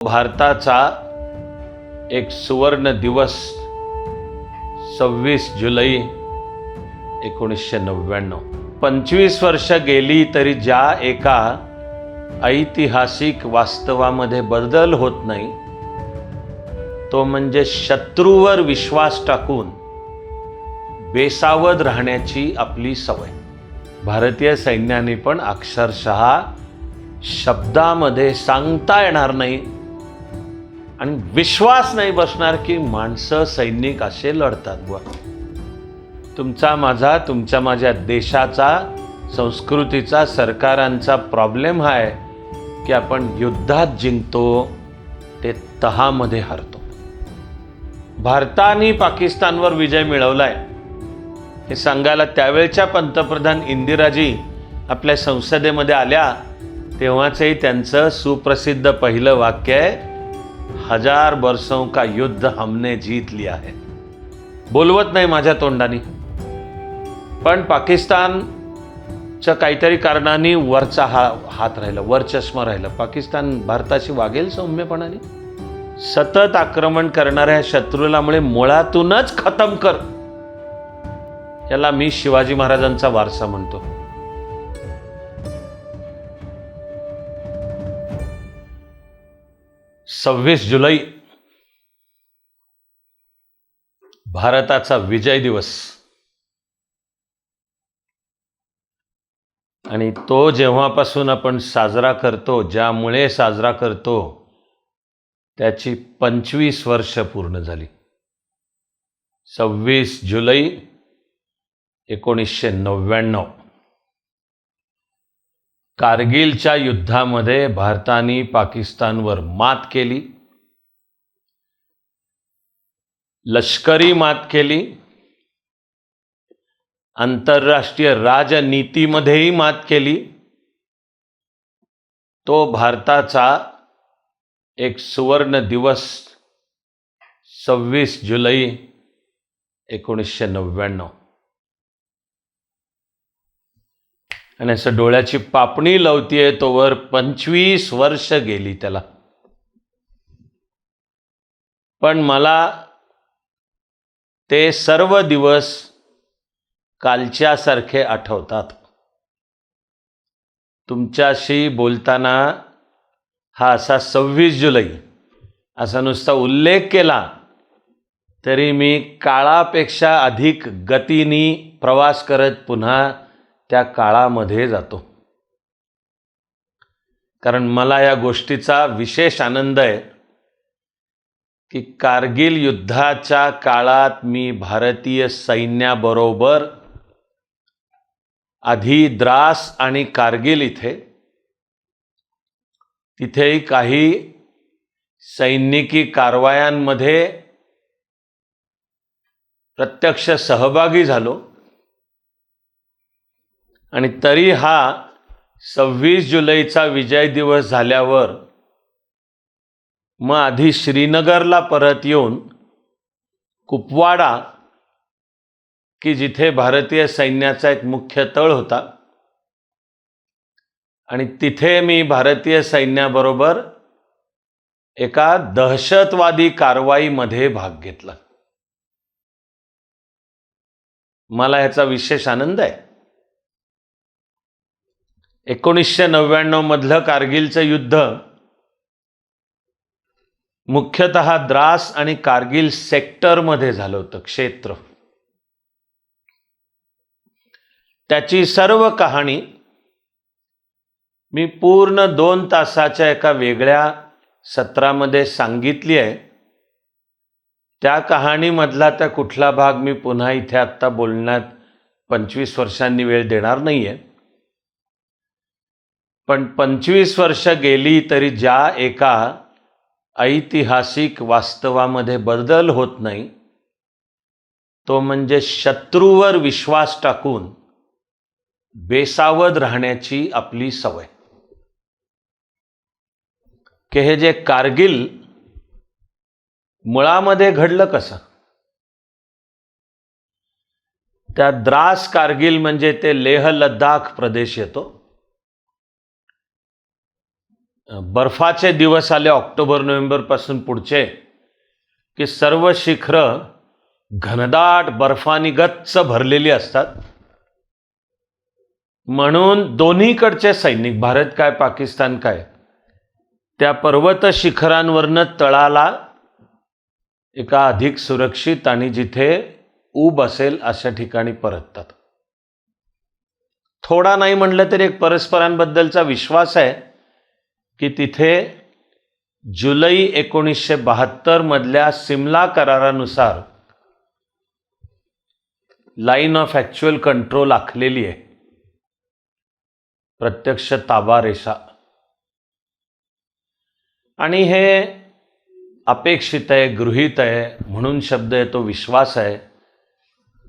भारताचा एक सुवर्ण दिवस 26 जुलै 1999. 25 वर्ष गेली तरी ज्या एका ऐतिहासिक वास्तवामध्ये बदल होत नाही तो म्हणजे शत्रूवर विश्वास टाकून बेसावध राहण्याची आपली सवय. भारतीय सैन्याने पण अक्षरशः शब्दामध्ये सांगता येणार नाही आणि विश्वास नाही बसणार की माणसं सैनिक असे लढतात. बुवा तुमचा माझा तुमच्या माझ्या देशाचा संस्कृतीचा सरकारांचा प्रॉब्लेम हा आहे की आपण युद्धात जिंकतो ते तहामध्ये हरतो. भारताने पाकिस्तानवर विजय मिळवलाय हे सांगायला त्यावेळच्या पंतप्रधान इंदिराजी आपल्या संसदेमध्ये आल्या तेव्हाचही त्यांचं सुप्रसिद्ध पहिलं वाक्य आहे, 1000 वर्षों का युद्ध हमने जीत लिया है. बोलवत नाही माझ्या तोंडाने, पण पाकिस्तानच्या काहीतरी कारणाने वरचा हात राहिला, वरचष्मा राहिला. पाकिस्तान भारताशी वागेल सौम्यपणाने? सतत आक्रमण करणाऱ्या शत्रूलामुळे मुळातूनच खतम कर. याला मी शिवाजी महाराजांचा वारसा म्हणतो. सव्वीस जुलै भारताचा विजय दिवस आणि तो जेव्हापासून आपण साजरा करतो, ज्यामुळे साजरा करतो, त्याची 25 वर्ष पूर्ण झाली. 26 जुलै 1999 कारगिलच्या युद्धामध्ये भारताने पाकिस्तानवर मात केली, लष्करी मात केली, आंतरराष्ट्रीय राजनीतीमध्येही मात केली. तो भारताचा एक सुवर्ण दिवस 26 जुलै 1999. आणि असं डोळ्याची पापणी लावतीये तोवर 25 वर्ष गेली त्याला. पण मला ते सर्व दिवस कालच्यासारखे आठवतात. तुमच्याशी बोलताना हा असा 26 जुलै असा नुसता उल्लेख केला तरी मी काळापेक्षा अधिक गतीने प्रवास करत पुन्हा त्या काळामध्ये जातो. कारण मला या गोष्टीचा विशेष आनंद आहे की कारगिल युद्धाच्या काळात मी भारतीय सैन्याबरोबर आधी द्रास आणि कारगिल तिथेही काही सैनिकी कारवायांमध्ये प्रत्यक्ष सहभागी झालो. आणि तरी हा 26 जुलैचा विजय दिवस झाल्यावर मग आधी श्रीनगरला परत येऊन कुपवाडा की जिथे भारतीय सैन्याचा एक मुख्य तळ होता आणि तिथे मी भारतीय सैन्याबरोबर एका दहशतवादी कारवाईमध्ये भाग घेतला. मला ह्याचा विशेष आनंद आहे. 1999 मधलं कारगिलचं युद्ध मुख्यतः द्रास आणि कारगिल सेक्टरमध्ये झालं होतं, क्षेत्र. त्याची सर्व कहाणी मी पूर्ण 2 तासाच्या एका वेगळ्या सत्रामध्ये सांगितली आहे. त्या कहाणीमधला त्या कुठला भाग मी पुन्हा इथे आत्ता बोलण्यात 25 वर्षांनी वेळ देणार नाहीये. पण 25 वर्ष गेली तरी ज्या एका ऐतिहासिक वास्तवामध्ये बदल होत नाही तो म्हणजे शत्रूवर विश्वास टाकून बेसावध राहण्याची आपली सवय. की हे जे कारगिल मुळामध्ये घडलं कसं? त्या द्रास कारगिल म्हणजे ते लेह लडाख प्रदेश येतो. बर्फाचे दिवस आले ऑक्टोबर नोव्हेंबरपासून पुढचे, की सर्व शिखरं घनदाट बर्फानी गच्च भरलेली असतात. म्हणून दोन्हीकडचे सैनिक, भारत काय पाकिस्तान काय, त्या पर्वत शिखरांवरनं तळाला एका अधिक सुरक्षित आणि जिथे ऊब असेल अशा ठिकाणी परततात. थोडा नाही म्हटलं तरी एक परस्परांबद्दलचा विश्वास आहे की तिथे जुलै 1972 मधल्या सिमला करारानुसार लाईन ऑफ ॲक्च्युअल कंट्रोल आखलेली आहे, प्रत्यक्ष ताबा रेषा. आणि हे अपेक्षित आहे, गृहीत आहे, म्हणून शब्द आहे तो विश्वास आहे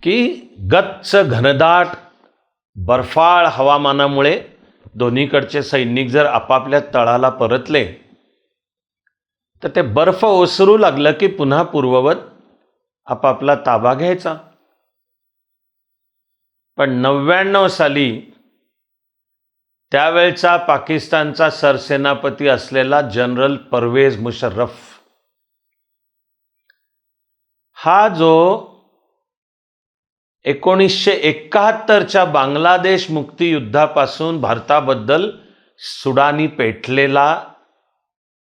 की गच्च घनदाट बर्फाळ हवामानामुळे दोन्हीकडचे सैनिक जर आपापल्या तळाला परतले तर ते बर्फ ओसरू लागलं की पुन्हा पूर्ववत आपापला ताबा घ्यायचा. पण 99 साली त्यावेळचा पाकिस्तानचा सरसेनापती असलेला जनरल परवेज मुशर्रफ हा जो 1971च्या बांगलादेश मुक्तियुद्धापासून भारताबद्दल सुडानी पेटलेला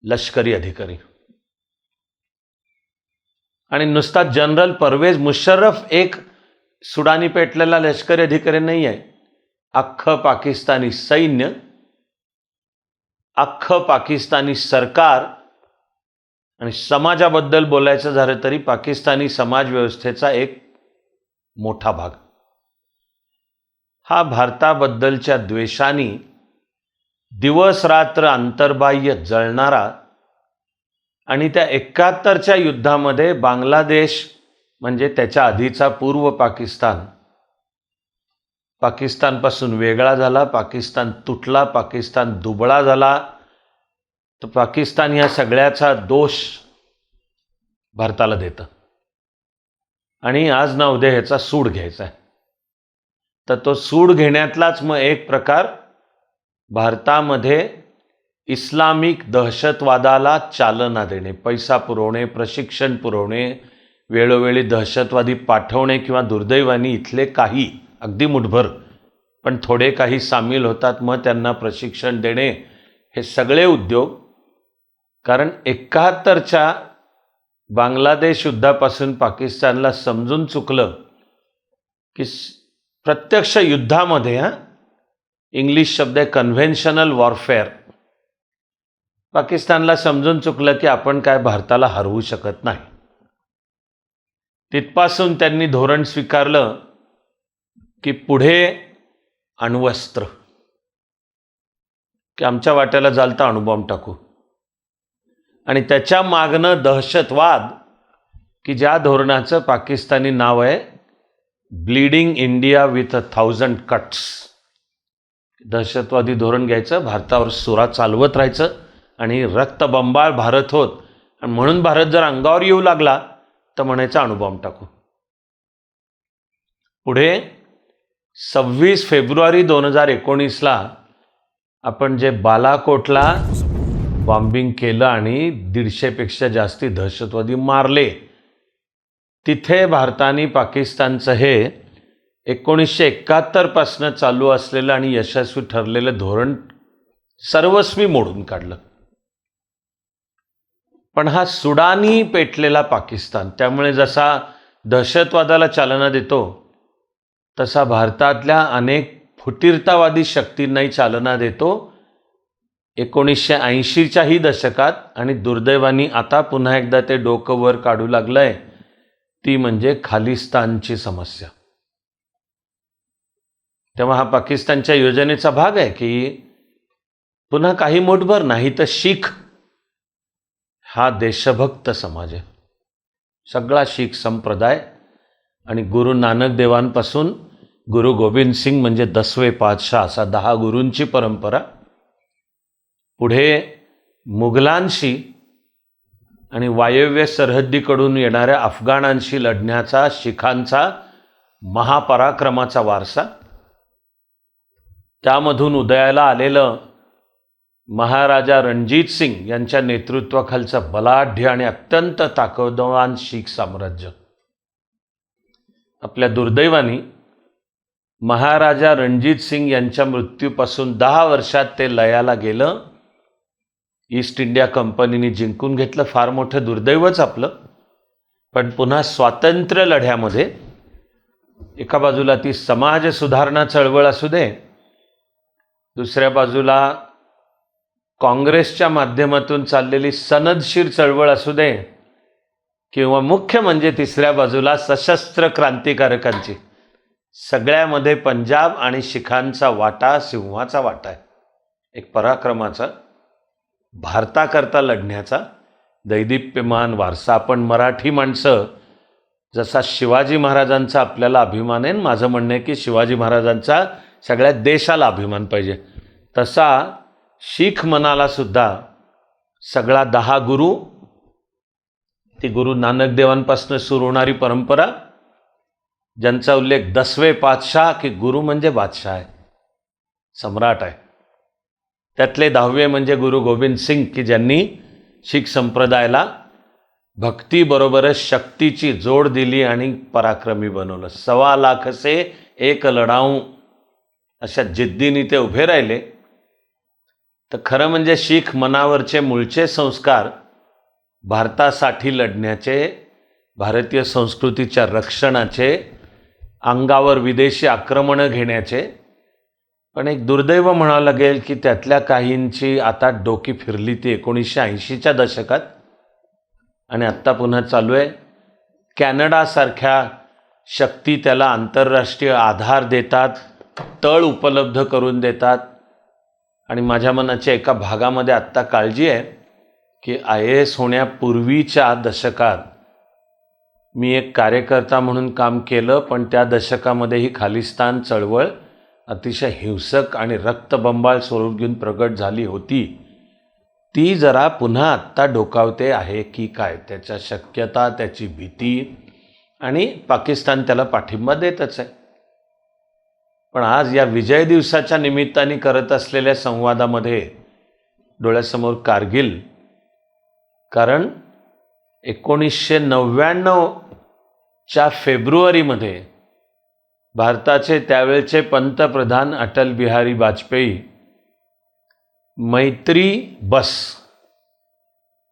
लष्करी अधिकारी, आणि नुसता जनरल परवेज मुशर्रफ एक सुडानी पेटलेला लष्करी अधिकारी नाही आहे, अख्खं पाकिस्तानी सैन्य, अख्खं पाकिस्तानी सरकार आणि समाजाबद्दल बोलायचं झालं तरी पाकिस्तानी समाज व्यवस्थेचा एक मोठा भाग हा भारताबद्दलच्या द्वेषाने दिवस रात्र अंतर्बाह्य जळणारा, आणि त्या 71च्या युद्धामध्ये बांगलादेश म्हणजे त्याच्या आधीचा पूर्व पाकिस्तानपासून वेगळा झाला, पाकिस्तान तुटला, पाकिस्तान दुबळा झाला. तर पाकिस्तान या सगळ्याचा दोष भारताला देतं आणि आज ना उद्या ह्याचा सूड घ्यायचा आहे. तर तो सूड घेण्यातलाच मग एक प्रकार भारतामध्ये इस्लामिक दहशतवादाला चालना देणे, पैसा पुरवणे, प्रशिक्षण पुरवणे, वेळोवेळी दहशतवादी पाठवणे, किंवा दुर्दैवाने इथले काही अगदी मुठभर पण थोडे काही सामील होतात, मग त्यांना प्रशिक्षण देणे, हे सगळे उद्योग. कारण 71च्या बांगलादेश युद्धापासून पाकिस्तानला समजून चुकलं की प्रत्यक्ष युद्धामध्ये इंग्लिश शब्द आहे कन्व्हेन्शनल वॉरफेअर, पाकिस्तानला समजून चुकलं की आपण काय भारताला हरवू शकत नाही. तिथपासून त्यांनी धोरण स्वीकारलं की पुढे अण्वस्त्र, की आमच्या वाट्याला जालता अणुबॉम्ब टाकू, आणि त्याच्या मागणं दहशतवाद, की ज्या धोरणाचं पाकिस्तानी नाव आहे ब्लीडिंग इंडिया विथ 1000 कट्स. दहशतवादी धोरण घ्यायचं, भारतावर सुरा चालवत राहायचं आणि रक्तबंबाळ भारत होत, आणि म्हणून भारत जर अंगावर येऊ लागला तर म्हणायचं अणुबॉम्ब टाकू. पुढे 26 फेब्रुवारी 2019ला आपण जे बालाकोटला बॉम्बिंग केलं आणि 150पेक्षा जास्ती दहशतवादी मारले, तिथे भारताने पाकिस्तानचं हे 1971 पासून चालू असलेलं आणि यशस्वी ठरलेलं धोरण सर्वस्वी मोडून काढलं. पण हा सुडानी पेटलेला पाकिस्तान, त्यामुळे जसा दहशतवादाला चालना देतो तसा भारतातल्या अनेक फुटीरतावादी शक्तींनाही चालना देतो. 1980च्याही दशकात, आणि दुर्दैवाने आता पुन्हा एकदा ते डोकं वर काढू लागलंय, ती म्हणजे खालिस्तानची समस्या. तेव्हा हा पाकिस्तानच्या योजनेचा भाग आहे की पुन्हा काही मोठभर नाही तर शीख हा देशभक्त समाज आहे, सगळा शीख संप्रदाय, आणि गुरु नानक देवांपासून गुरु गोविंद सिंग म्हणजे 10वे पातशाह असा 10 गुरूंची परंपरा, पुढे मुघलांशी आणि वायव्य सरहद्दीकडून येणाऱ्या अफगाणांशी लढण्याचा शिखांचा महापराक्रमाचा वारसा, त्यामधून उदयाला आलेलं महाराजा रणजित सिंग यांच्या नेतृत्वाखालचं बलाढ्य आणि अत्यंत ताकदवान शीख साम्राज्य. आपल्या दुर्दैवाने महाराजा रणजित सिंग यांच्या मृत्यूपासून 10 वर्षात ते लयाला गेलं. ईस्ट इंडिया कंपनीने जिंकून घेतलं, फार मोठं दुर्दैवच आपलं. पण पुन्हा स्वातंत्र्य लढ्यामध्ये एका बाजूला ती समाज सुधारणा चळवळ असू दे, दुसऱ्या बाजूला काँग्रेसच्या माध्यमातून चाललेली सनदशीर चळवळ असू दे, किंवा मुख्य म्हणजे तिसऱ्या बाजूला सशस्त्र क्रांतिकारकांची, सगळ्यामध्ये पंजाब आणि शिखांचा वाटा सिंहाचा वाटा आहे. एक पराक्रमाचा, भारताकरता लढण्याचा दैदिप्यमान वारसा. आपण मराठी माणसं जसा शिवाजी महाराजांचा आपल्याला अभिमान आहे, माझं म्हणणं आहे की शिवाजी महाराजांचा सगळ्या देशाला अभिमान पाहिजे, तसा शीख मनाला सुद्धा सगळा 10 गुरु, ती गुरु नानक देवांपासून सुरू होणारी परंपरा, ज्यांचा उल्लेख 10वे पातशाह, की गुरु म्हणजे बादशाह आहे, सम्राट आहे. त्यातले 10वे म्हणजे गुरु गोविंद सिंग, की ज्यांनी शीख संप्रदायाला भक्तीबरोबरच शक्तीची जोड दिली आणि पराक्रमी बनवलं. 1.25 लाख से एक लढाऊ अशा जिद्दीने ते उभे राहिले. तर खरं म्हणजे शीख मनावरचे मूळचे संस्कार भारतासाठी लढण्याचे, भारतीय संस्कृतीच्या रक्षणाचे, अंगावर विदेशी आक्रमणं घेण्याचे. पण एक दुर्दैव म्हणावं लागेल की त्यातल्या काहींची आता डोकी फिरली ती 1980च्या दशकात, आणि आत्ता पुन्हा चालू आहे. कॅनडासारख्या शक्ती त्याला आंतरराष्ट्रीय आधार देतात, तळ उपलब्ध करून देतात. आणि माझ्या मनाच्या एका भागामध्ये आत्ता काळजी आहे की IAS होण्यापूर्वीच्या दशकात मी एक कार्यकर्ता म्हणून काम केलं, पण त्या दशकामध्ये ही खालिस्तान चळवळ अतिशय हिंसक आणि रक्तबंबाळ स्वरूप घेऊन प्रगट झाली होती. ती जरा पुन्हा आत्ता डोकावते आहे की काय, त्याच्या शक्यता, त्याची भीती, आणि पाकिस्तान त्याला पाठिंबा देतच आहे. पण आज या विजय दिवसाच्या निमित्ताने करत असलेल्या संवादामध्ये डोळ्यासमोर कारगिल, कारण 1999च्या फेब्रुवारीमध्ये भारताचे त्यावेळचे पंतप्रधान अटल बिहारी वाजपेयी मैत्री बस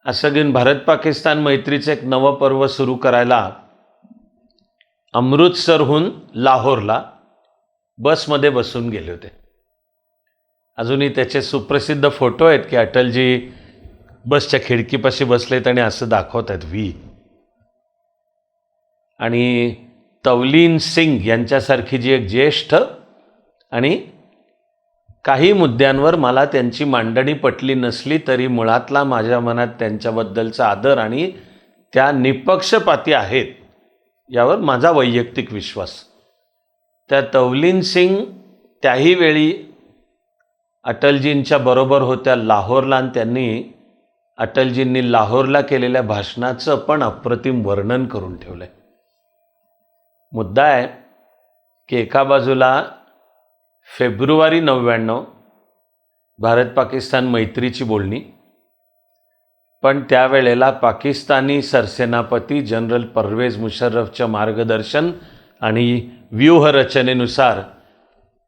असं घेऊन भारत पाकिस्तान मैत्रीचं एक नवं पर्व सुरू करायला अमृतसरहून लाहोरला बसमध्ये बसून गेले होते. अजूनही त्याचे सुप्रसिद्ध फोटो आहेत की अटलजी बसच्या खिडकीपाशी बसलेत आणि असं दाखवत आहेत व्ही. आणि तवलीन सिंग यांच्यासारखी जी एक ज्येष्ठ, आणि काही मुद्द्यांवर मला त्यांची मांडणी पटली नसली तरी मुळातला माझ्या मनात त्यांच्याबद्दलचा आदर आणि त्या निपक्षपाती आहेत यावर माझा वैयक्तिक विश्वास. त्या तवलीन सिंग त्याही वेळी अटलजींच्या बरोबर होत्या लाहोरला, आणि त्यांनी अटलजींनी लाहोरला केलेल्या भाषणाचं पण अप्रतिम वर्णन करून ठेवलं आहे. मुद्दा आहे की एका बाजूला फेब्रुवारी 99 भारत पाकिस्तान मैत्रीची बोलणी, पण त्यावेळेला पाकिस्तानी सरसेनापती जनरल परवेज मुशर्रफच्या मार्गदर्शन आणि व्यूहरचनेनुसार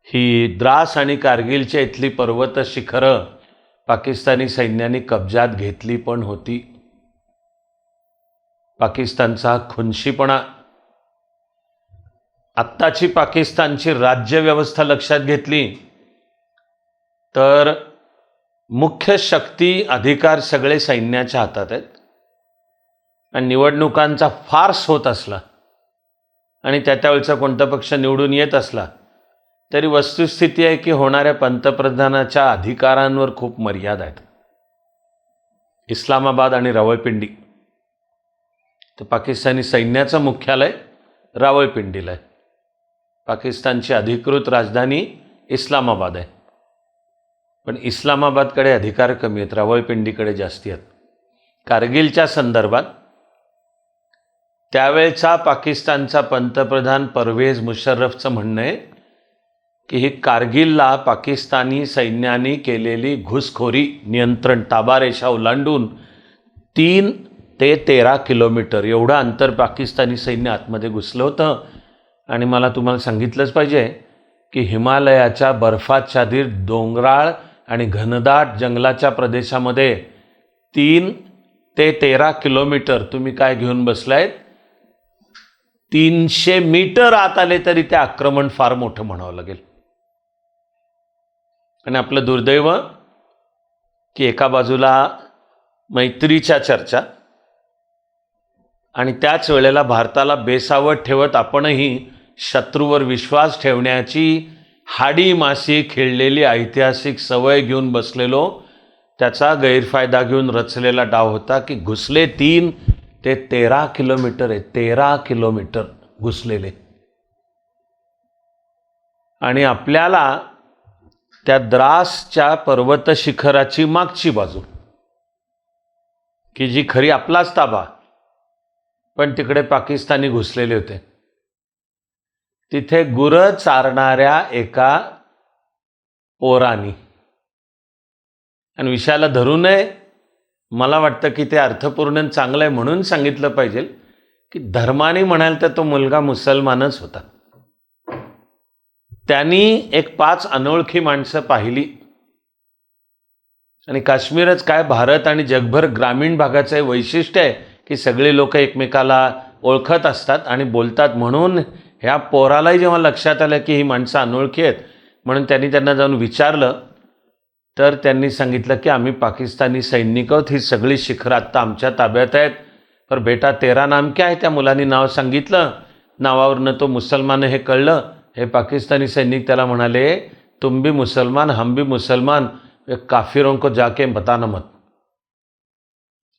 ही द्रास आणि कारगिलच्या इथली पर्वत शिखरं पाकिस्तानी सैन्याने कब्जात घेतली पण होती. पाकिस्तानचा खुनशीपणा, आत्ताची पाकिस्तानची राज्यव्यवस्था लक्षात घेतली तर मुख्य शक्ती अधिकार सगळे सैन्याच्या हातात आहेत. आणि निवडणुकांचा फार्स होत असला आणि त्यावेळचा कोणता पक्ष निवडून येत असला तरी वस्तुस्थिती आहे की होणाऱ्या पंतप्रधानाच्या अधिकारांवर खूप मर्यादा आहेत. इस्लामाबाद आणि रावळपिंडी, तर पाकिस्तानी सैन्याचं मुख्यालय रावळपिंडीला आहे. पाकिस्तानची अधिकृत राजधानी इस्लामाबाद आहे, पण इस्लामाबादकडे अधिकार कमी आहेत, रावळपिंडीकडे जास्ती आहेत. कारगिलच्या संदर्भात त्यावेळचा पाकिस्तानचा पंतप्रधान परवेज मुशर्रफचं म्हणणं आहे की ही कारगिलला पाकिस्तानी सैन्याने केलेली घुसखोरी, नियंत्रण, ताबारेषा ओलांडून 3 ते 13 किलोमीटर एवढं अंतर पाकिस्तानी सैन्य आतमध्ये घुसलं होतं. आणि मला तुम्हाला सांगितलंच पाहिजे की हिमालयाच्या बर्फाच्छादित डोंगराळ आणि घनदाट जंगलाच्या प्रदेशामध्ये 3 ते 13 किलोमीटर तुम्ही काय घेऊन बसलायत? 300 मीटर आत आले तरी ते आक्रमण फार मोठं म्हणावं लागेल. आणि आपलं दुर्दैव की एका बाजूला मैत्रीच्या चर्चा आणि त्याच वेळेला भारताला बेसावत ठेवत आपणही शत्रूवर विश्वास ठेवण्याची हाडी मासी खेळलेली ऐतिहासिक सवय घेऊन बसलेलो. त्याचा गैरफायदा घेऊन रचलेला डाव होता की घुसले 3 ते 13 किलोमीटर आहे. 13 किलोमीटर घुसलेले. आणि आपल्याला त्या द्रासच्या पर्वत शिखराची मागची बाजू की जी खरी आपलाच ताबा, पण तिकडे पाकिस्तानी घुसलेले होते, तिथे गुरं चारणाऱ्या एका पोरानी, आणि विषयाला धरू नये, मला वाटतं की ते अर्थपूर्ण चांगलं आहे म्हणून सांगितलं पाहिजे की धर्माने म्हणाल तर तो मुलगा मुसलमानच होता. त्यांनी एक 5 अनोळखी माणसं पाहिली. आणि काश्मीरच काय, भारत आणि जगभर ग्रामीण भागाचं हे वैशिष्ट्य आहे की सगळे लोक एकमेकाला ओळखत असतात आणि बोलतात. म्हणून ह्या पोरालाही जेव्हा लक्षात आलं की ही माणसं अनोळखी आहेत, म्हणून त्यांनी त्यांना जाऊन विचारलं, तर त्यांनी सांगितलं की आम्ही पाकिस्तानी सैनिक आहोत, ही सगळी शिखरं आत्ता आमच्या ताब्यात आहेत. पर बेटा तेरा नाम क्या आहे? त्या मुलांनी नाव सांगितलं. नावावरनं तो मुसलमान हे कळलं. हे पाकिस्तानी सैनिक त्याला म्हणाले, तुम भी मुसलमान हम भी मुसलमान, काफिरों को जाके बताना मत.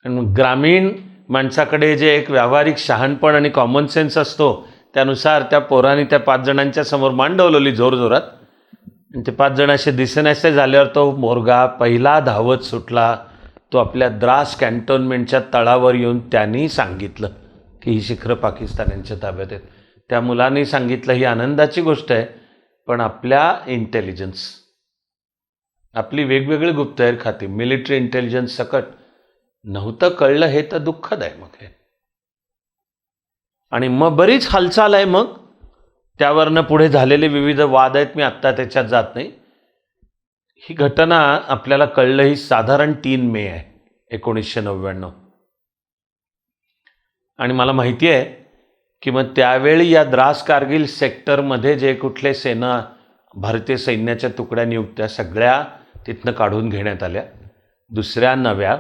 आणि ग्रामीण माणसाकडे जे एक व्यावहारिक शहाणपण आणि कॉमन सेन्स असतो, त्यानुसार त्या पोराने त्या 5 जणांच्या समोर मान डोलवली जोरजोरात. आणि ते 5 जण असे दिसेनासे झाल्यावर तो मोरगा पहिला धावत सुटला. तो आपल्या द्रास कॅन्टोन्मेंटच्या तळावर येऊन त्यांनी सांगितलं की ही शिखरं पाकिस्तान्यांच्या ताब्यात आहेत. त्या मुलांनी सांगितलं, ही आनंदाची गोष्ट आहे, पण आपल्या इंटेलिजन्स, आपली वेगवेगळी गुप्तहेर खाती, मिलिटरी इंटेलिजन्स सकट नव्हतं कळलं, हे तर दुःखद आहे मग हे. आणि मग बरीच हालचाल आहे. मग त्यावरनं पुढे झालेले विविध वाद आहेत, मी आत्ता त्याच्यात जात नाही. ही घटना आपल्याला कळलं ही साधारण 3 मे आहे 1999. आणि मला माहिती आहे की मग त्यावेळी या द्रास कारगिल सेक्टरमध्ये जे कुठले भारतीय सैन्याच्या तुकड्या नियुक्त्या सगळ्या तिथनं काढून घेण्यात आल्या. दुसऱ्या नव्या,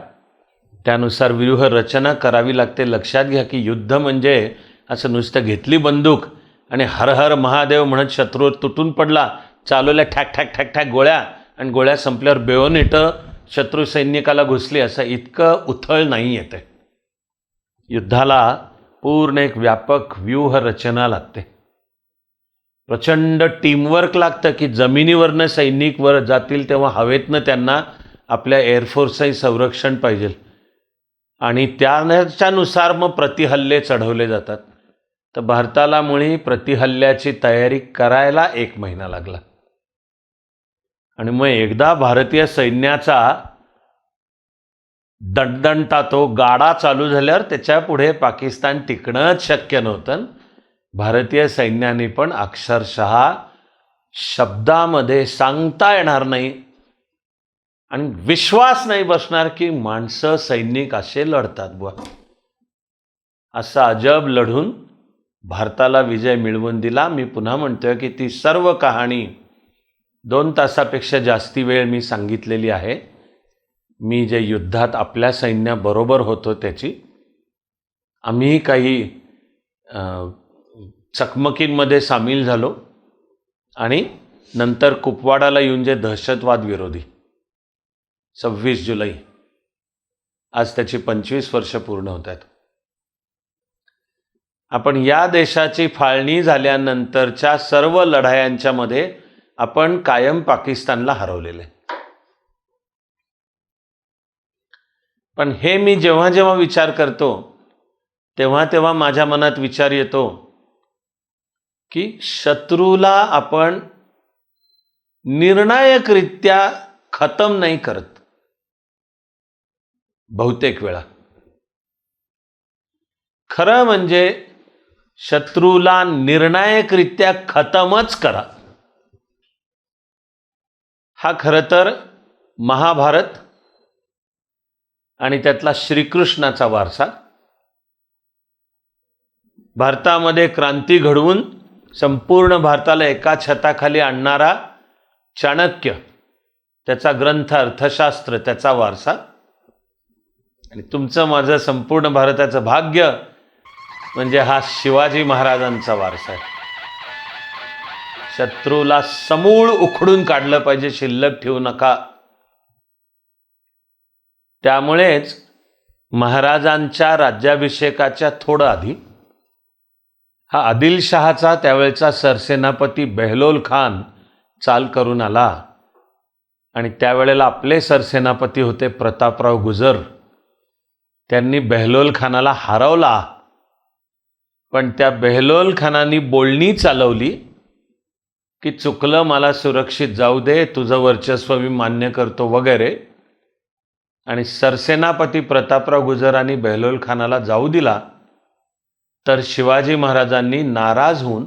त्यानुसार व्यूह रचना करावी लागते. लक्षात घ्या की युद्ध म्हणजे असं नुसतं घेतली बंदूक आणि हर हर महादेव म्हणत शत्रूवर तुटून पडला, चालवल्या ठॅक ठॅक ठॅक ठॅक गोळ्या, आणि गोळ्या संपल्यावर बेओनिटं शत्रू सैनिकाला घुसली, असं इतकं उथळ नाही येते. युद्धाला पूर्ण एक व्यापक व्यूह रचना लागते. प्रचंड टीमवर्क लागतं की जमिनीवरनं सैनिक वर जातील तेव्हा हवेतनं त्यांना आपल्या एअरफोर्सही संरक्षण पाहिजे, आणि त्याच्यानुसार मग प्रतिहल्ले चढवले जातात. तर भारताला मुळी प्रतिहल्ल्याची तयारी करायला 1 महिना लागला. आणि मग एकदा भारतीय सैन्याचा दणदणता तो गाडा चालू झाल्यावर त्याच्या पुढे पाकिस्तान टिकणंच शक्य नव्हतं. भारतीय सैन्याने पण अक्षरशः शब्दामध्ये सांगता येणार नाही आणि विश्वास नाही बसणार की माणसं, सैनिक असे लढतात बुवा. असं अजब लढून भारताला विजय मिळवून दिला. मी पुन्हा म्हणतोय की ती सर्व कहाणी 2 तासापेक्षा जास्ती वेळ मी सांगितलेली आहे. मी जे युद्धात आपल्या सैन्याबरोबर होतो त्याची, आम्ही काही चकमकींमध्ये सामील झालो, आणि नंतर कुपवाडाला येऊन जे दहशतवाद विरोधी 26 जुलै, आज त्याची 25 वर्ष पूर्ण होत आहेत. आपण या देशाची फाळणी झाल्यानंतरच्या सर्व लढायांच्या मध्ये आपण कायम पाकिस्तानला हरवलेले. पण हे मी जेव्हा जेव्हा विचार करतो तेव्हा तेव्हा माझ्या मनात विचार येतो की शत्रूला आपण निर्णायकरित्या खतम नाही करत बहुतेक वेळा. खरं म्हणजे शत्रूला निर्णायकरित्या खतमच करा. हा खरं तर महाभारत आणि त्यातला श्रीकृष्णाचा वारसा. भारतामध्ये क्रांती घडवून संपूर्ण भारताला एका छताखाली आणणारा चाणक्य, त्याचा ग्रंथ अर्थशास्त्र, त्याचा वारसा. आणि तुमचं माझं संपूर्ण भारताचं भाग्य म्हणजे हा शिवाजी महाराजांचा वारसा आहे. शत्रूला समूळ उखडून काढलं पाहिजे, शिल्लक ठेवू नका. त्यामुळेच महाराजांच्या राज्याभिषेकाच्या थोडं आधी हा आदिलशहाचा त्यावेळचा सरसेनापती बेहलोल खान चाल करून आला. आणि त्यावेळेला आपले सरसेनापती होते प्रतापराव गुजर. त्यांनी बेहलोल खानाला हरवला. पण त्या बेहलोल खानाने बोलणी चालवली की चुकलं, मला सुरक्षित जाऊ दे, तुझं वर्चस्व मी मान्य करतो वगैरे. आणि सरसेनापती प्रतापराव गुजरांनी बेहलोल खानाला जाऊ दिला. तर शिवाजी महाराजांनी नाराज होऊन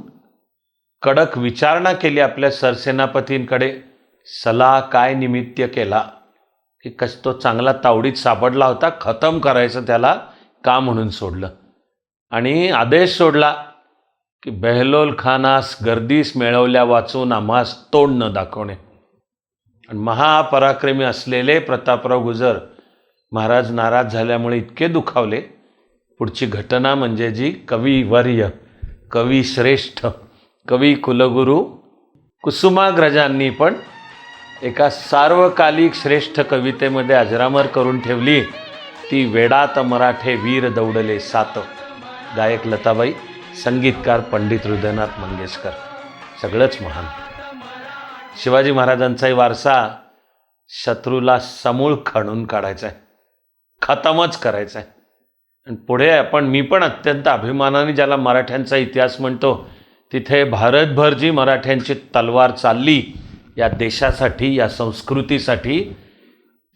कडक विचारणा केली आपल्या सरसेनापतींकडे, सला काय निमित्त केला की तो चांगला तावडीत सापडला होता, खतम करायचं त्याला का म्हणून सोडलं. आणि आदेश सोडला की बेहलोल खानास गर्दीस मिळवल्या वाचून आम्हास तोंड न दाखवणे. आणि महापराक्रमी असलेले प्रतापराव गुजर महाराज नाराज झाल्यामुळे इतके दुखावले. पुढची घटना म्हणजे जी कविवर्य, कवी श्रेष्ठ, कवी कुलगुरू कुसुमाग्रजांनी पण एका सार्वकालिक श्रेष्ठ कवितेमध्ये अजरामर करून ठेवली, ती वेडात मराठे वीर दौडले सात. गायक लताबाई, संगीतकार पंडित हृदयनाथ मंगेशकर, सगळंच महान. शिवाजी महाराजांचाही वारसा शत्रूला समूळ खणून काढायचा आहे, खतमच करायचा आहे. आणि पुढे मी पण अत्यंत अभिमानाने ज्याला मराठ्यांचा इतिहास म्हणतो, तिथे भारतभर जी मराठ्यांची तलवार चालली या देशासाठी, या संस्कृतीसाठी,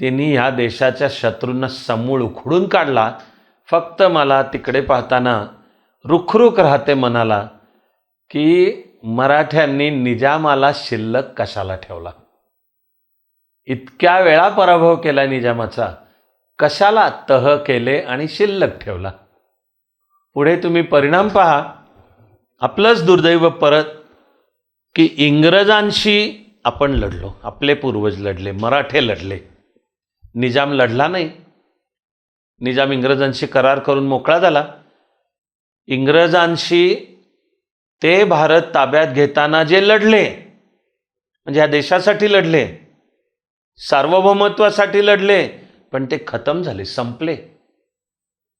त्यांनी ह्या देशाच्या शत्रूंना समूळ उखडून काढला. फक्त मला तिकडे पाहताना रुखरुख राहते मनाला की मराठ्यांनी निजामाला शिल्लक कशाला ठेवला. इतक्या वेळा पराभव केला निजामाचा, कशाला तह केले आणि शिल्लक ठेवला. पुढे तुम्ही परिणाम पहा. आपलंच दुर्दैव परत की इंग्रजांशी आपण लढलो, आपले पूर्वज लढले, मराठे लढले, निजाम लढला नाही. निजाम इंग्रजांशी करार करून मोकळा झाला. इंग्रजांशी ते भारत ताब्यात घेताना जे लढले, म्हणजे ह्या देशासाठी लढले, सार्वभौमत्वासाठी लढले, पण ते खतम झाले, संपले.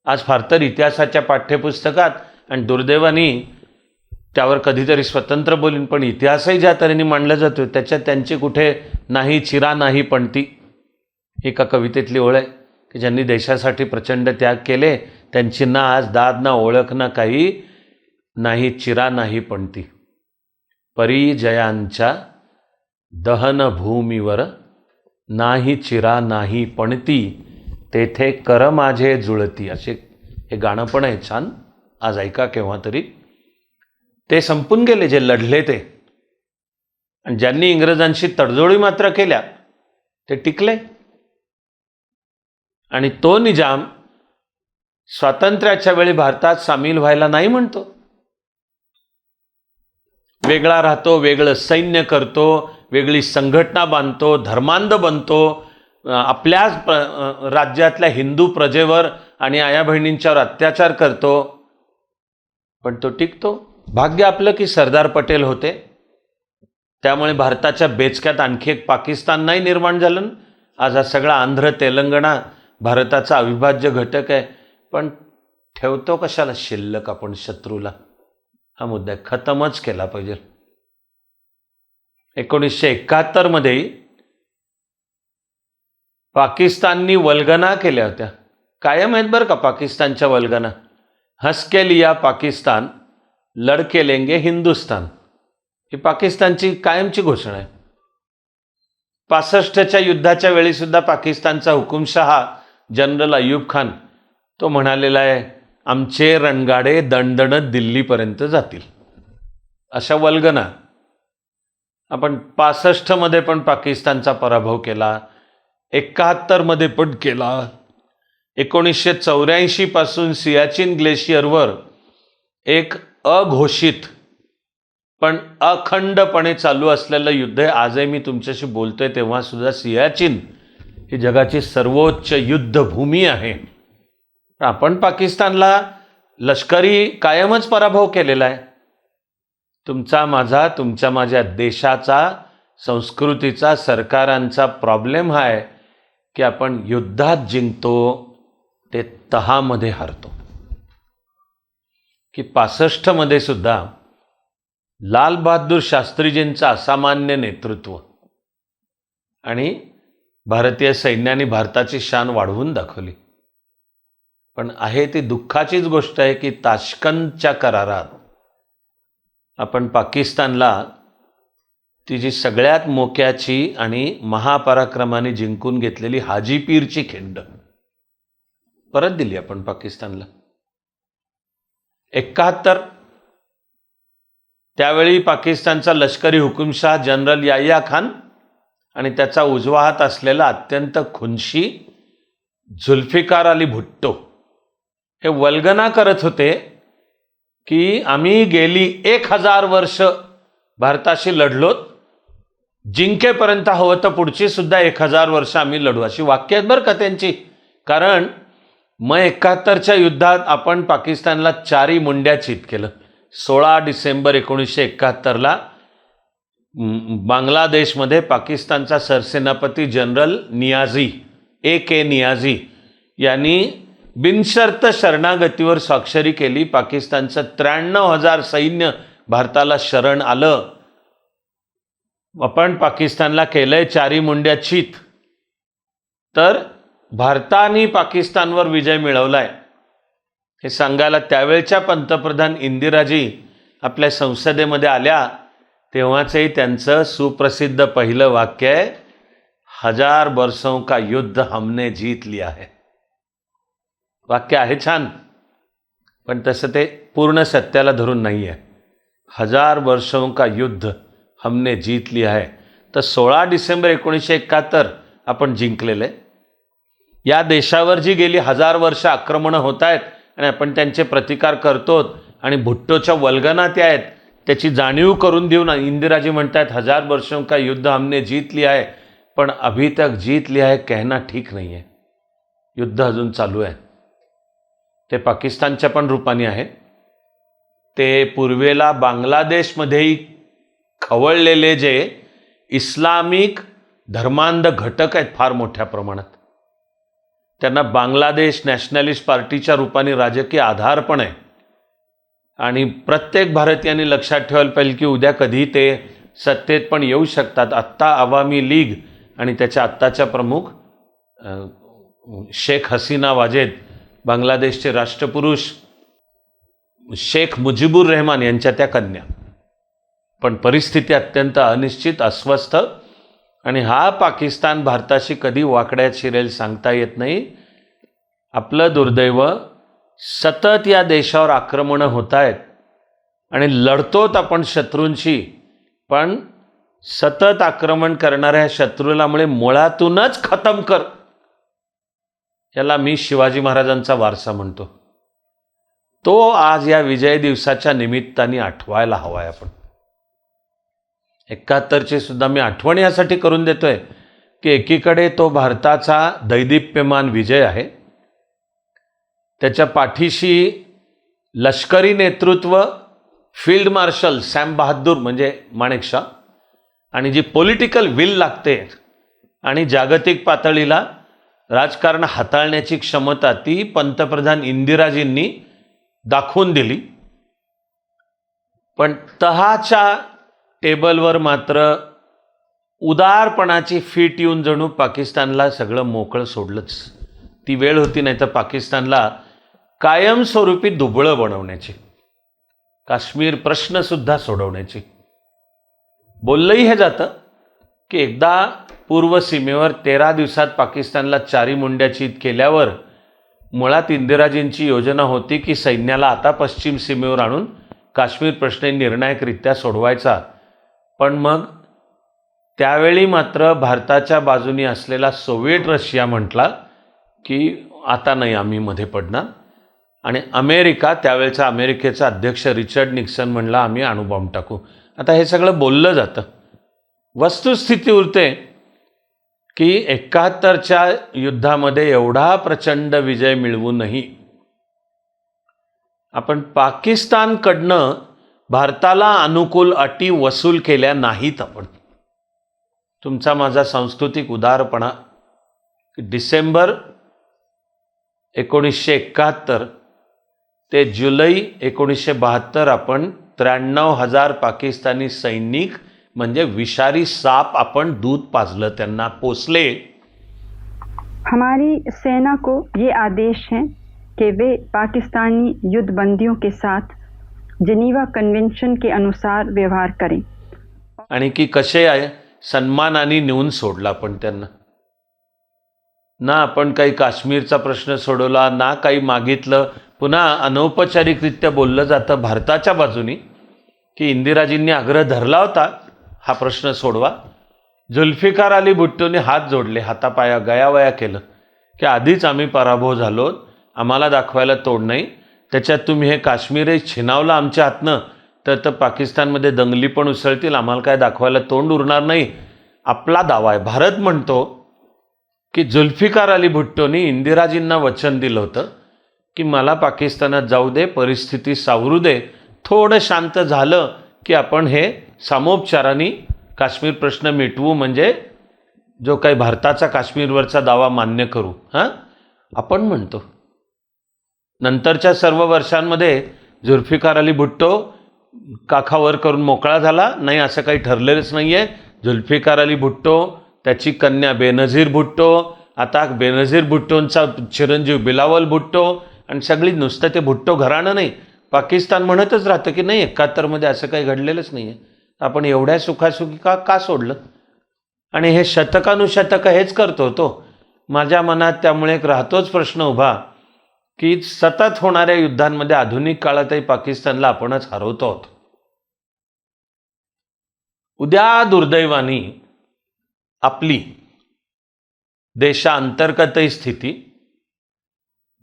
आज फार तर इतिहासाच्या पाठ्यपुस्तकात, आणि दुर्दैवाने त्यावर कधीतरी स्वतंत्र बोलीन, पण इतिहासही ज्या तऱ्हेने मांडला जातो त्याच्यात त्यांची कुठे नाही चिरा नाही पणती. एका कवितेतली ओळ आहे की ज्यांनी देशासाठी प्रचंड त्याग केले, त्यांची ना आज दाद ना ओळख ना काही, नाही चिरा नाही पणती. परिजयांच्या दहनभूमीवर नाही चिरा नाही पणती, तेथे कर माझे जुळती. असे हे गाणं पण आहे छान, आज ऐका केव्हा तरी. ते संपून गेले जे लढले ते. आणि ज्यांनी इंग्रजांशी तडजोडी मात्र केल्या ते टिकले. आणि तो निजाम स्वातंत्र्याच्या वेळी भारतात सामील व्हायला नाही म्हणतो, वेगळा राहतो, वेगळं सैन्य करतो, वेगळी संघटना बांधतो, धर्मांध बनतो, आपल्याच राज्यातल्या हिंदू प्रजेवर आणि आया बहिणींच्यावर अत्याचार करतो, पण तो टिकतो. भाग्य आपलं की सरदार पटेल होते, त्यामुळे भारताच्या बेचक्यात आणखी एक पाकिस्तान नाही निर्माण झालं. आज हा सगळा आंध्र तेलंगणा भारताचा अविभाज्य घटक आहे. पण ठेवतो कशाला शिल्लक आपण शत्रूला, हा मुद्दा खतमच केला पाहिजे. 1971 मध्ये पाकिस्ताननी वल्गना केल्या होत्या, कायम आहेत बरं का पाकिस्तानच्या वल्गना. हंस के लिया पाकिस्तान, लढके लेंगे हिंदुस्तान, ही पाकिस्तानची कायमची घोषणा आहे. 65च्या युद्धाच्या वेळी सुद्धा पाकिस्तानचा हुकुमशहा जनरल अय्यूब खान तो म्हणालेला आहे, आमचे रणगाडे दणदणत दिल्लीपर्यंत जातील. अशा वल्गना आपण 65मध्ये पण पाकिस्तानचा पराभव केला, 71मध्ये पण केला, 1984 पासून सियाचीन ग्लेशियरवर एक अघोषित पण अखंडपणे चालू असलेलं युद्ध आहे. आजही मी तुमच्याशी बोलतोय तेव्हा सुद्धा सियाचीन ही जगाची सर्वोच्च युद्धभूमी आहे. आपण पाकिस्तानला लष्करी कायमच पराभव केलेला आहे. तुमचा माझा, तुमच्या माझ्या देशाचा, संस्कृतीचा, सरकारांचा प्रॉब्लेम हा आहे की आपण युद्धात जिंकतो ते तहामध्ये हारतो. की 65मध्ये सुद्धा लाल बहादूर शास्त्रीजींचं असामान्य नेतृत्व आणि भारतीय सैन्याने भारताची शान वाढवून दाखवली. पण आहे ती दुःखाचीच गोष्ट आहे की ताश्कंदच्या करारात आपण पाकिस्तानला ती जी सगळ्यात मोक्याची आणि महापराक्रमाने जिंकून घेतलेली हाजीपीरची खिंड परत दिली आपण पाकिस्तानला. 71 त्यावेळी पाकिस्तानचा लष्करी हुकुमशाह जनरल याह्या खान आणि त्याचा उजवा हात असलेला अत्यंत खुनशी जुल्फिकार अली भुट्टो हे वल्गना करत होते की आम्ही गेली 1000 वर्ष भारताशी लढलोत, जिंकेपर्यंत हवं तर पुढची सुद्धा 1000 वर्ष आम्ही लढू, अशी वाक्य आहेत बरं का त्यांची. कारण मग 71च्या युद्धात आपण पाकिस्तानला 4 मुंड्या चित केलं. 16 डिसेंबर 1971ला बांगलादेशमध्ये पाकिस्तानचा सरसेनापती जनरल नियाझी AK नियाझी यांनी बिनशर्त शरणागतीवर स्वाक्षरी केली. पाकिस्तानचं 93,000 सैन्य भारताला शरण आलं. आपण पाकिस्तानला केलंय 4 मुंड्या चित. तर भारताने पाकिस्तानवर विजय मिळवलाय हे सांगायला त्यावेळच्या पंतप्रधान इंदिराजी आपल्या संसदेमध्ये आल्या तेव्हाचंही त्यांचं सुप्रसिद्ध पहिलं वाक्य आहे, 1000 वर्षों का युद्ध हमने जीत लिया है. वाक्य आहे छान, पण तसं ते पूर्ण सत्याला धरून नाही आहे. 1000 वर्षों का युद्ध हमने जीत लिया है. तर 16 डिसेंबर 1971 आपण जिंकलेलं आहे. या देशावर जी गेली 1000 वर्ष आक्रमणं होत आहेत आणि आपण त्यांचे प्रतिकार करतो आणि भुट्टोच्या वल्गना त्या आहेत त्याची जाणीव करून देऊन इंदिराजी म्हणतात 1000 वर्षों का युद्ध हमने जीत लिया है. पण अभी तक जीत लिया है कहना ठीक नाही आहे. युद्ध अजून चालू आहे. ते पाकिस्तानच्या पण रूपाने आहे. ते पूर्वेला बांगलादेशमध्येही खवळलेले जे इस्लामिक धर्मांध घटक आहेत फार मोठ्या प्रमाणात, त्यांना बांगलादेश नॅशनलिस्ट पार्टीच्या रूपाने राजकीय आधार पण आहे. आणि प्रत्येक भारतीयांनी लक्षात ठेवायला पाहिजे की उद्या कधी ते सत्तेत पण येऊ शकतात. आत्ता अवामी लीग आणि त्याच्या आत्ताच्या प्रमुख शेख हसीना वाजेद, बांगलादेशचे राष्ट्रपुरुष शेख मुजीबुर रहमान यांच्या त्या कन्या. पण परिस्थिती अत्यंत अनिश्चित, अस्वस्थ आणि हा पाकिस्तान भारताशी कधी वाकड्यात शिरेल सांगता येत नाही. आपलं दुर्दैव सतत या देशावर आक्रमणं होत आहेत आणि लढतोत आपण शत्रूंशी, पण सतत आक्रमण करणाऱ्या शत्रूलामुळे मुळातूनच खतम कर. याला मी शिवाजी महाराजांचा वारसा म्हणतो. तो आज या विजय दिवसाच्या निमित्ताने आठवायला हवाय. आपण 71ची सुद्धा मी आठवण यासाठी करून देतोय की एकीकडे तो भारताचा दैदिप्यमान विजय आहे, त्याच्या पाठीशी लष्करी नेतृत्व फील्ड मार्शल सॅम बहादूर म्हणजे माणेकशॉ आणि जी पॉलिटिकल विल लागते आणि जागतिक पातळीला राजकारण हाताळण्याची क्षमता ती पंतप्रधान इंदिराजींनी दाखवून दिली. पण तहाच्या टेबलवर मात्र उदारपणाची फीट येऊन जणू पाकिस्तानला सगळं मोकळं सोडलंच. ती वेळ होती नाही तर पाकिस्तानला कायमस्वरूपी दुबळं बनवण्याची, काश्मीर प्रश्नसुद्धा सोडवण्याची. बोललंही हे जातं की एकदा पूर्व सीमेवर 13 दिवसात पाकिस्तानला चारी मुंड्याचीत केल्यावर मुळात इंदिराजींची योजना होती की सैन्याला आता पश्चिम सीमेवर आणून काश्मीर प्रश्न निर्णायकरित्या सोडवायचा. पण मग त्यावेळी मात्र भारताच्या बाजूनी असलेला सोव्हिएट रशिया म्हटला की आता नाही आम्ही मध्ये पडणार, आणि अमेरिका, त्यावेळचा अमेरिकेचा अध्यक्ष रिचर्ड निक्सन म्हणला आम्ही अणुबॉम्ब टाकू. आता हे सगळं बोललं जातं. वस्तुस्थिती उरते की 71च्या युद्धामध्ये एवढा प्रचंड विजय मिळवूनही आपण पाकिस्तानकडनं भारताला अनुकूल अटी वसूल केल्या नाहीत. आपण तुमचा माझा सांस्कृतिक उदारपणा, डिसेंबर 1971 ते जुलै 1972 आपण 93,000 पाकिस्तानी सैनिक म्हणजे विषारी साप आपण दूध पाजलं त्यांना, पोसले. हमारी सेना को ये आदेश है कि वे पाकिस्तानी युद्धबंदियों के साथ जिनीवा कन्वेंशन के अनुसार व्यवहार करें. आणि की कसे आहे सन्मानाने नेऊन सोडला पण त्यांना. ना आपण काही काश्मीरचा प्रश्न सोडवला, ना काही मागितलं. पुन्हा अनौपचारिकरित्या बोललं जातं भारताच्या बाजूनी की इंदिराजींनी आग्रह धरला होता हा प्रश्न सोडवा. जुल्फिकार अली भुट्टोने हात जोडले, हातापाया गयावया केलं की आधीच आम्ही पराभव झालो, आम्हाला दाखवायला तोड नाही. त्याच्यात तुम्ही हे काश्मीर छिनावलं आमच्या हातनं तर पाकिस्तानमध्ये दंगली पण उसळतील, आम्हाला काय दाखवायला तोंड उरणार नाही. आपला दावा आहे. भारत म्हणतो की जुल्फिकार अली भुट्टोनी इंदिराजींना वचन दिलं होतं की मला पाकिस्तानात जाऊ दे, परिस्थिती सावरू दे, थोडं शांत झालं की आपण हे सामोपचाराने काश्मीर प्रश्न मिटवू, म्हणजे जो काही भारताचा काश्मीरवरचा दावा मान्य करू. आपण म्हणतो. नंतरच्या सर्व वर्षांमध्ये जुल्फिकार अली भुट्टो काखावर करून मोकळा झाला. नाही, असं काही ठरलेलंच नाही आहे. जुल्फिकार अली भुट्टो, त्याची कन्या बेनझीर भुट्टो, आता बेनझीर भुट्टोंचा चिरंजीव बिलावल भुट्टो, आणि सगळी नुसतं ते भुट्टो घराणं नाही, पाकिस्तान म्हणतच राहतं की नाही 71मध्ये असं काही घडलेलंच नाही आहे, आपण एवढ्या सुखासुखी का सोडलं. आणि हे शतकानुशतक हेच करतो तो. माझ्या मनात त्यामुळे एक राहतोच प्रश्न उभा की सतत होणाऱ्या युद्धांमध्ये आधुनिक काळातही पाकिस्तानला आपणच हरवतो आहोत. उद्या दुर्दैवानी आपली देशांतर्गतही स्थिती,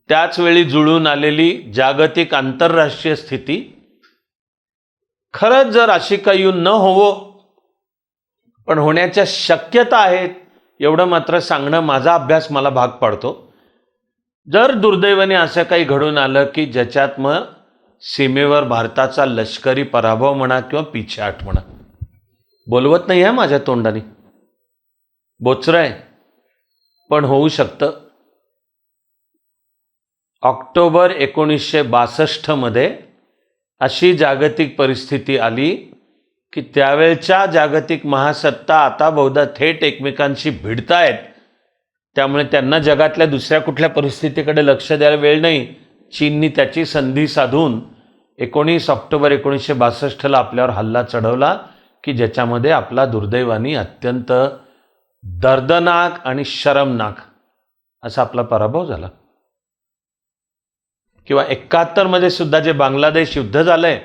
त्याचवेळी जुळून आलेली जागतिक आंतरराष्ट्रीय स्थिती खरंच जर अशी काही न होवो, पण होण्याच्या शक्यता आहेत एवढं मात्र सांगणं माझा अभ्यास मला भाग पाडतो. जर दुर्दैवाने असं काही घडून आलं की ज्याच्यात मग सीमेवर भारताचा लष्करी पराभव म्हणा किंवा पिछेहाट म्हणा, बोलवत नाही आहे माझ्या तोंडाने, बोचरं आहे, पण होऊ शकतं. ऑक्टोबर 1962 अशी जागतिक परिस्थिती आली की त्यावेळच्या जागतिक महासत्ता आता बहुधा थेट एकमेकांशी भिडतायत. त्यामुळे त्यांना जगातल्या दुसऱ्या कुठल्या परिस्थितीकडे लक्ष द्यायला वेळ नाही. चीननी त्याची संधी साधून 19 ऑक्टोबर 1962 आपल्यावर हल्ला चढवला की ज्याच्यामध्ये आपला दुर्दैवानी अत्यंत दर्दनाक आणि शरमनाक असा आपला पराभव झाला. किंवा 71मध्ये सुद्धा जे बांगलादेश युद्ध झालंय,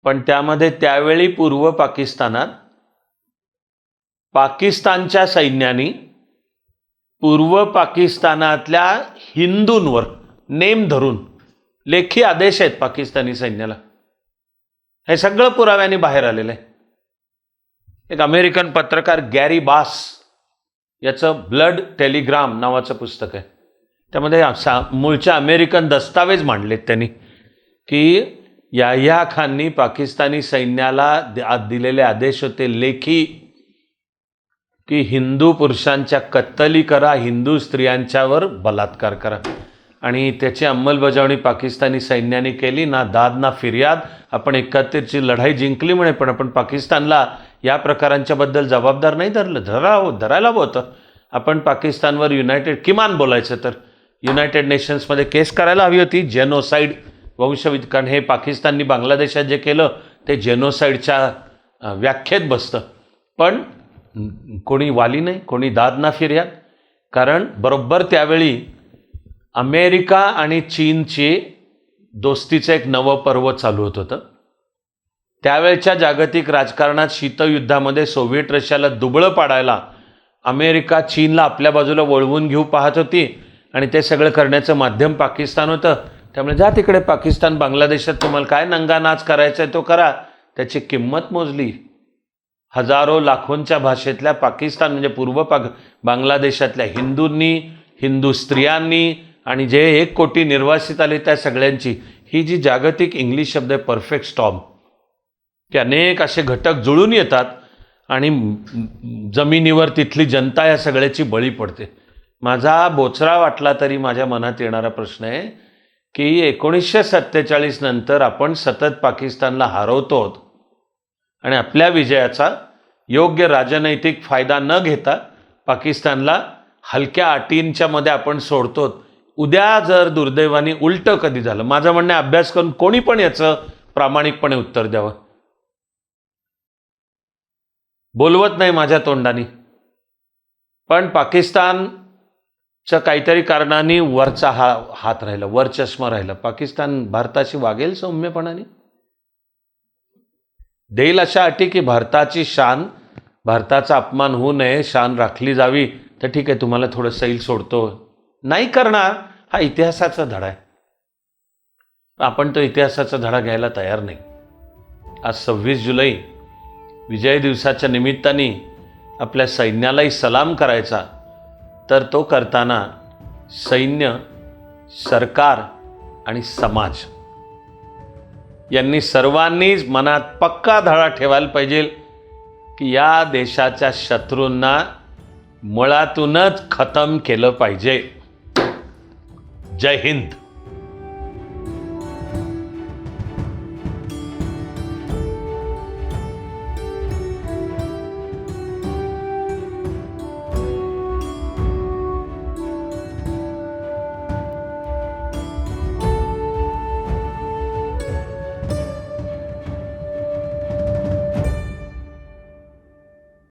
पण त्यामध्ये त्यावेळी पूर्व पाकिस्तानात पाकिस्तानच्या सैन्याने पूर्व पाकिस्तानातल्या हिंदूंवर नेम धरून लेखी आदेश आहेत पाकिस्तानी सैन्याला, हे सगळं पुराव्याने बाहेर आलेलं आहे. एक अमेरिकन पत्रकार गॅरी बास याचं ब्लड टेलिग्राम नावाचं पुस्तक आहे. त्यामध्ये मूळच्या अमेरिकन दस्तावेज मांडलेत त्यांनी की याह्या खाननी पाकिस्तानी सैन्याला दिलेले आदेश होते लेखी की हिंदू पुरुषांच्या कत्तली करा, हिंदू स्त्रियांच्यावर बलात्कार करा, आणि त्याची अंमलबजावणी पाकिस्तानी सैन्याने केली. ना दाद ना फिर्याद. आपण 71ची लढाई जिंकली म्हणे, पण आपण पाकिस्तानला या प्रकारांच्याबद्दल जबाबदार नाही धरायला हवं होतं. आपण पाकिस्तानवर किमान बोलायचं तर युनायटेड नेशन्समध्ये केस करायला हवी होती. जेनोसाईड, वंशविध, कारण हे पाकिस्ताननी बांगलादेशात जे केलं ते जेनोसाईडच्या व्याख्येत बसतं. पण कोणी वाली नाही, कोणी दाद ना फिर्याद. कारण बरोबर त्यावेळी अमेरिका आणि चीनची दोस्तीचं एक नवं पर्व चालू होत होतं. त्यावेळच्या जागतिक राजकारणात शीतयुद्धामध्ये सोव्हिएट रशियाला दुबळं पाडायला अमेरिका चीनला आपल्या बाजूला वळवून घेऊ पाहत होती आणि ते सगळं करण्याचं माध्यम पाकिस्तान होतं. त्यामुळे जा तिकडे पाकिस्तान, बांगलादेशात तुम्हाला काय नंगा नाच करायचा आहे तो करा. त्याची किंमत मोजली. हजारो लाखोंच्या भाषेतल्या पाकिस्तान म्हणजे पूर्व बांगलादेशातल्या हिंदूंनी, हिंदू स्त्रियांनी आणि जे 1 कोटी निर्वासित आले त्या सगळ्यांची ही जी जागतिक इंग्लिश शब्द आहे परफेक्ट स्टॉर्म, ते अनेक असे घटक जुळून येतात आणि जमिनीवर तिथली जनता या सगळ्याची बळी पडते. माझा बोचरा वाटला तरी माझ्या मनात येणारा प्रश्न आहे की 1947 नंतर आपण सतत पाकिस्तानला हरवतो आणि आपल्या विजयाचा योग्य राजनैतिक फायदा न घेता पाकिस्तानला हलक्या अटींच्या मध्ये आपण सोडतो. उद्या जर दुर्दैवाने उलटं कधी झालं, माझं म्हणणं अभ्यास करून कोणी पण याचं प्रामाणिकपणे उत्तर द्यावं. बोलवत नाही माझ्या तोंडाने, पण पाकिस्तानच्या काहीतरी कारणाने वरचा हात राहिला, वर चष्मा राहिला. पाकिस्तान भारताशी वागेल सौम्यपणाने, देईल अशा अटी की भारताची शान, भारताचा अपमान होऊ नये, शान राखली जावी, तर ठीक आहे तुम्हाला थोडं सैल सोडतो. नाही करणार, हा इतिहासाचा धडा आहे. आपण तो इतिहासाचा धडा घ्यायला तयार नाही. आज 26 जुलै विजय दिवसाच्या निमित्ताने आपल्या सैन्यालाही सलाम करायचा, तर तो करताना सैन्य, सरकार आणि समाज यांनी सर्वांनीच मनात पक्का धडा ठेवायला पाहिजे की या देशाच्या शत्रूंना मुळातूनच खतम केलं पाहिजे. जय हिंद.